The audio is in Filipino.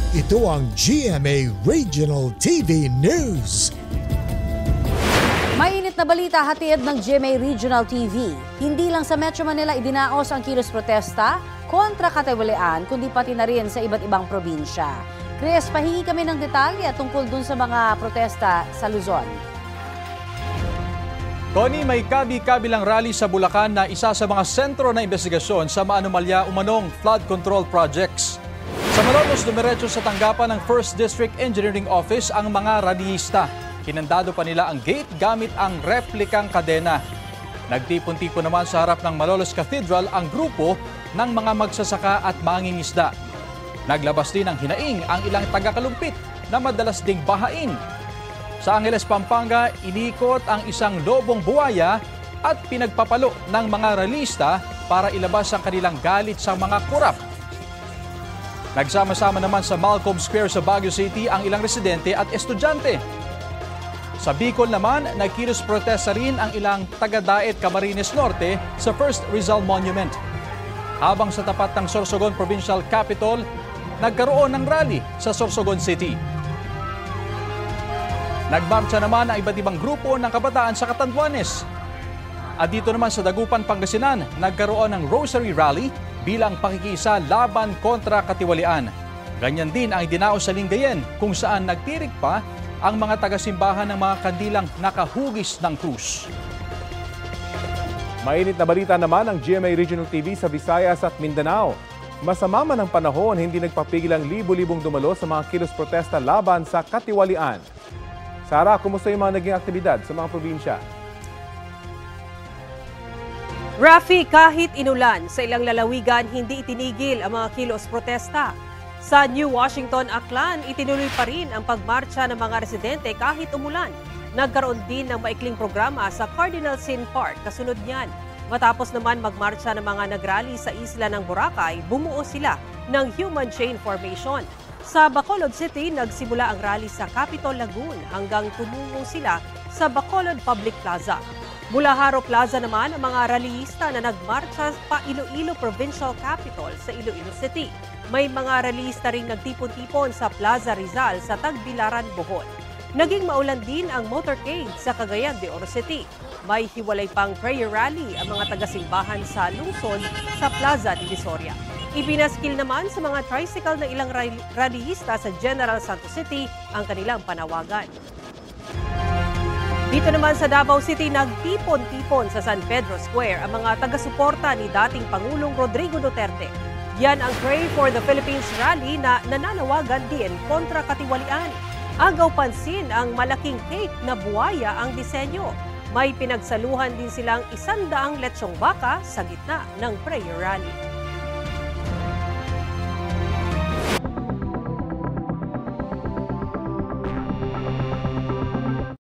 Ito ang GMA Regional TV News. Mainit na balita hatid ng GMA Regional TV. Hindi lang sa Metro Manila idinaos ang kilos protesta kontra katiwalian, kundi pati na rin sa iba't ibang probinsya. Chris, pahingi kami ng detalye tungkol dun sa mga protesta sa Luzon. Tony, may kabi-kabilang rally sa Bulacan na isa sa mga sentro na investigasyon sa maanomalya umanong flood control projects. Sa Malolos, dumiretso sa tanggapan ng 1st District Engineering Office ang mga rallyista. Hinandado pa nila ang gate gamit ang replikang kadena. Nagtipon-tipon naman sa harap ng Malolos Cathedral ang grupo ng mga magsasaka at mangingisda. Naglabas din ng hinaing ang ilang taga-kalumpit na madalas ding bahain. Sa Angeles, Pampanga, inikot ang isang lobong buwaya at pinagpapalo ng mga rallyista para ilabas ang kanilang galit sa mga kurap. Nagsama-sama naman sa Malcolm Square sa Baguio City ang ilang residente at estudyante. Sa Bicol naman, nagkilos protesta rin ang ilang taga-Daet Camarines Norte sa First Rizal Monument. Habang sa tapat ng Sorsogon Provincial Capital, nagkaroon ng rally sa Sorsogon City. Nagmarcha naman ang iba't ibang grupo ng kabataan sa Catanduanes. At dito naman sa Dagupan, Pangasinan, nagkaroon ng Rosary Rally bilang pakikiisa laban kontra katiwalian. Ganyan din ang idinaos sa Lingayen kung saan nagtirik pa ang mga taga-simbahan ng mga kandilang nakahugis ng krus. Mainit na balita naman ang GMA Regional TV sa Visayas at Mindanao. Masama man ang panahon, hindi nagpapigil ang libo-libong dumalo sa mga kilos protesta laban sa katiwalian. Sara, kumusta yung mga naging aktibidad sa mga probinsya? Rafi, kahit inulan, sa ilang lalawigan hindi itinigil ang mga kilos protesta. Sa New Washington, Aklan, itinuloy pa rin ang pagmarcha ng mga residente kahit umulan. Nagkaroon din ng maikling programa sa Cardinal Sin Park, kasunod niyan. Matapos naman magmarcha ng mga nagrally sa isla ng Boracay, bumuo sila ng Human Chain Formation. Sa Bacolod City, nagsimula ang rally sa Capitol Lagoon hanggang tumungo sila sa Bacolod Public Plaza. Mula Haro Plaza naman ang mga rallyista na nagmarcha pa Iloilo Provincial Capital sa Iloilo City. May mga rallyista ring nagtipon-tipon sa Plaza Rizal sa Tagbilaran, Bohol. Naging maulan din ang motorcade sa Cagayan de Oro City. May hiwalay pang prayer rally ang mga taga-simbahan sa lungsod sa Plaza Divisoria. Ipinaskil naman sa mga tricycle ng ilang rallyista sa General Santos City ang kanilang panawagan. Dito naman sa Davao City, nagtipon-tipon sa San Pedro Square ang mga taga-suporta ni dating Pangulong Rodrigo Duterte. Yan ang Pray for the Philippines rally na nananawagan din kontra katiwalian. Agaw pansin ang malaking cake na buwaya ang disenyo. May pinagsaluhan din silang 100 lechong baka sa gitna ng prayer rally.